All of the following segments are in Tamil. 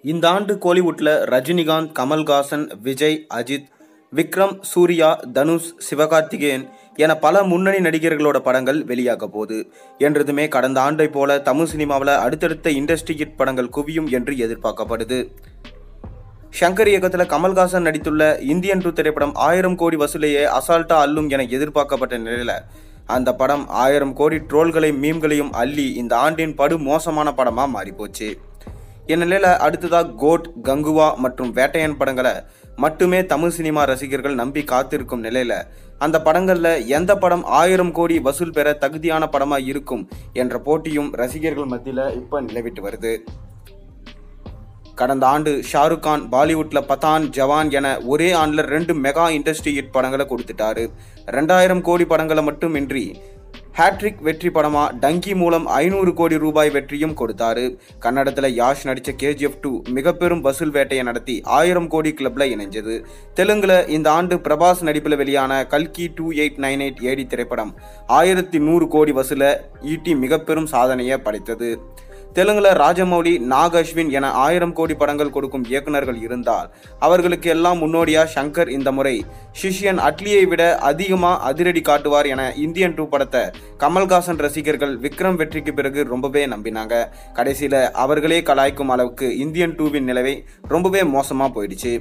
இந்த ஆண்டு கோலிவுட்ல ரஜினிகாந்த், கமல்ஹாசன், விஜய், அஜித், விக்ரம், சூர்யா, தனுஷ், சிவகார்த்திகேயன் என பல முன்னணி நடிகர்களோட படங்கள் வெளியாக போகுது. என்றதுமே கடந்த ஆண்டை போல தமிழ் சினிமாவில் அடுத்தடுத்த இண்டஸ்ட்ரி ஹிட் படங்கள் குவியும் என்று எதிர்பார்க்கப்படுது. ஷங்கர் இயக்கத்தில் கமல்ஹாசன் நடித்துள்ள இந்தியன் 2 திரைப்படம் 1000 கோடி வசூலையே அசால்ட்டா அள்ளும் என எதிர்பார்க்கப்பட்ட நிலையில அந்த படம் 1000 கோடி ட்ரோல்களையும் மீம்களையும் அள்ளி இந்த ஆண்டின் படு மோசமான படமா மாறிப்போச்சு. இந்நிலையில அடுத்ததாக கோட், கங்குவா மற்றும் வேட்டையன் படங்களை மட்டுமே தமிழ் சினிமா ரசிகர்கள் நம்பி காத்திருக்கும் நிலையில அந்த படங்கள்ல எந்த படம் 1000 கோடி வசூல் பெற தகுதியான படமா இருக்கும் என்ற போட்டியும் ரசிகர்கள் மத்தியில இப்ப நிலவிட்டு வருது. கடந்த ஆண்டு ஷாருக் கான் பாலிவுட்ல பதான், ஜவான் என ஒரே ஆண்டுல 2 மெகா இண்டஸ்ட்ரி ஹிட் படங்களை கொடுத்துட்டாரு. 2000 கோடி படங்களை மட்டுமின்றி ஹேட்ரிக் வெற்றி படமா டங்கி மூலம் 500 கோடி ரூபாய் வெற்றியும் கொடுத்தாரு. கன்னடத்துல யாஷ் நடிச்ச KGF 2 மிக பெரும் வசூல் வேட்டையை நடத்தி 1000 கோடி கிளப்ல இணைஞ்சது. தெலுங்குல இந்த ஆண்டு பிரபாஸ் நடிப்புல வெளியான கல்கி 2898 AD திரைப்படம் 1100 கோடி வசூல ஈட்டி மிக பெரும் சாதனையை படைத்தது. தெலுங்குல ராஜமௌலி, நாக் அஸ்வின் என 1000 கோடி படங்கள் கொடுக்கும் இயக்குநர்கள் இருந்தால் அவர்களுக்கு எல்லாம் முன்னோடியா ஷங்கர் இந்த முறை சிஷ்யன் அட்லியை விட அதிகமா அதிரடி காட்டுவார் என இந்தியன் 2 படத்தை கமல்ஹாசன் ரசிகர்கள் விக்ரம் வெற்றிக்கு பிறகு ரொம்பவே நம்பினாங்க. கடைசியில அவர்களே கலாய்க்கும் அளவுக்கு இந்தியன் 2வின் நிலவை ரொம்பவே மோசமா போயிடுச்சு.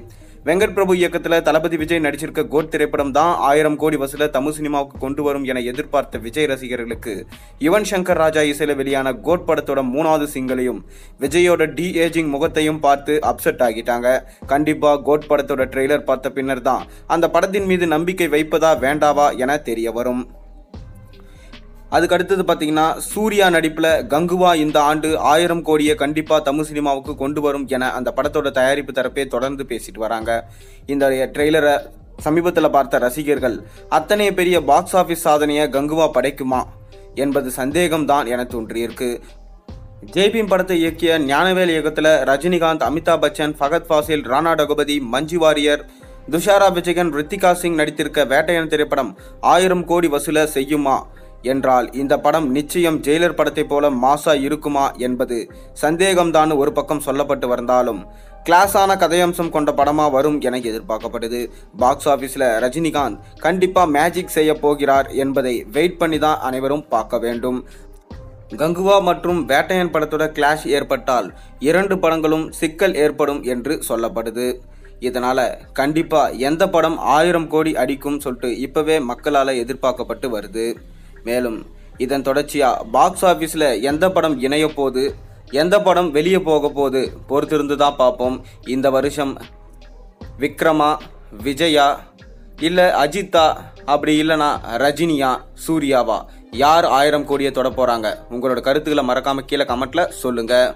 வெங்கட் பிரபு இயக்கத்தில் தளபதி விஜய் நடிச்சிருக்க கோட் திரைப்படம் தான் 1000 கோடி வசூல தமிழ் சினிமாவுக்கு கொண்டு வரும் என எதிர்பார்த்த விஜய் ரசிகர்களுக்கு யுவன் சங்கர் ராஜா இசையில வெளியான கோட் படத்தோட 3வது சிங்கிளையும் விஜயோட டி ஏஜிங் முகத்தையும் பார்த்து அப்செட் ஆகிட்டாங்க. கண்டிப்பா கோட் படத்தோட ட்ரெய்லர் பார்த்த பின்னர் தான் அந்த படத்தின் மீது நம்பிக்கை வைப்பதா வேண்டாவா என தெரிய வரும். அதுக்கு அடுத்தது பார்த்தீங்கன்னா சூர்யா நடிப்பில் கங்குவா இந்த ஆண்டு 1000 கோடியை கண்டிப்பாக தமிழ் சினிமாவுக்கு கொண்டு வரும் என அந்த படத்தோட தயாரிப்பு தரப்பே தொடர்ந்து பேசிட்டு வராங்க. இந்த ட்ரெய்லரை சமீபத்தில் பார்த்த ரசிகர்கள் அத்தனை பெரிய பாக்ஸ் ஆஃபீஸ் சாதனையை கங்குவா படைக்குமா என்பது சந்தேகம்தான் என தோன்றியிருக்கு. ஜெய்பீம் படத்தை இயக்கிய ஞானவேல் இயக்கத்தில் ரஜினிகாந்த், அமிதாப் பச்சன், ஃபகத் ஃபாசில், ராணா டகுபதி, மஞ்சு வாரியர், துஷாரா விஜயன், ரித்திகா சிங் நடித்திருக்க வேட்டையன் திரைப்படம் 1000 கோடி வசூல செய்யுமா என்றால் இந்த படம் நிச்சயம் ஜெயிலர் படத்தை போல மாசா இருக்குமா என்பது சந்தேகம்தான் ஒரு பக்கம் சொல்லப்பட்டு வந்தாலும் கிளாஸான கதையம்சம் கொண்ட படமா வரும் என எதிர்பார்க்கப்படுது. பாக்ஸ் ஆபீஸ்ல ரஜினிகாந்த் கண்டிப்பா மேஜிக் செய்ய போகிறார் என்பதை வெயிட் பண்ணி தான் அனைவரும் பார்க்க வேண்டும். கங்குவா மற்றும் வேட்டையன் படத்தோட கிளாஷ் ஏற்பட்டால் 2 படங்களும் சிக்கல் ஏற்படும் என்று சொல்லப்படுது. இதனால கண்டிப்பா எந்த படம் 1000 கோடி அடிக்கும் சொல்லிட்டு இப்பவே மக்களால் எதிர்பார்க்கப்பட்டு வருது. மேலும் இதன் தொடர்ச்சியா பாக்ஸ் ஆஃபீஸில் எந்த படம் இணைய போகுது, எந்த படம் வெளியே போக போகுது பொறுத்திருந்து தான் பார்ப்போம். இந்த வருஷம் விக்ரமா, விஜயா, இல்லை அஜித்தா, அப்படி இல்லைனா ரஜினியா, சூர்யாவா, யார் 1000 கோடியை தொட போகிறாங்க? உங்களோட கருத்துக்களை மறக்காமல் கீழே கமெண்ட்டில் சொல்லுங்கள்.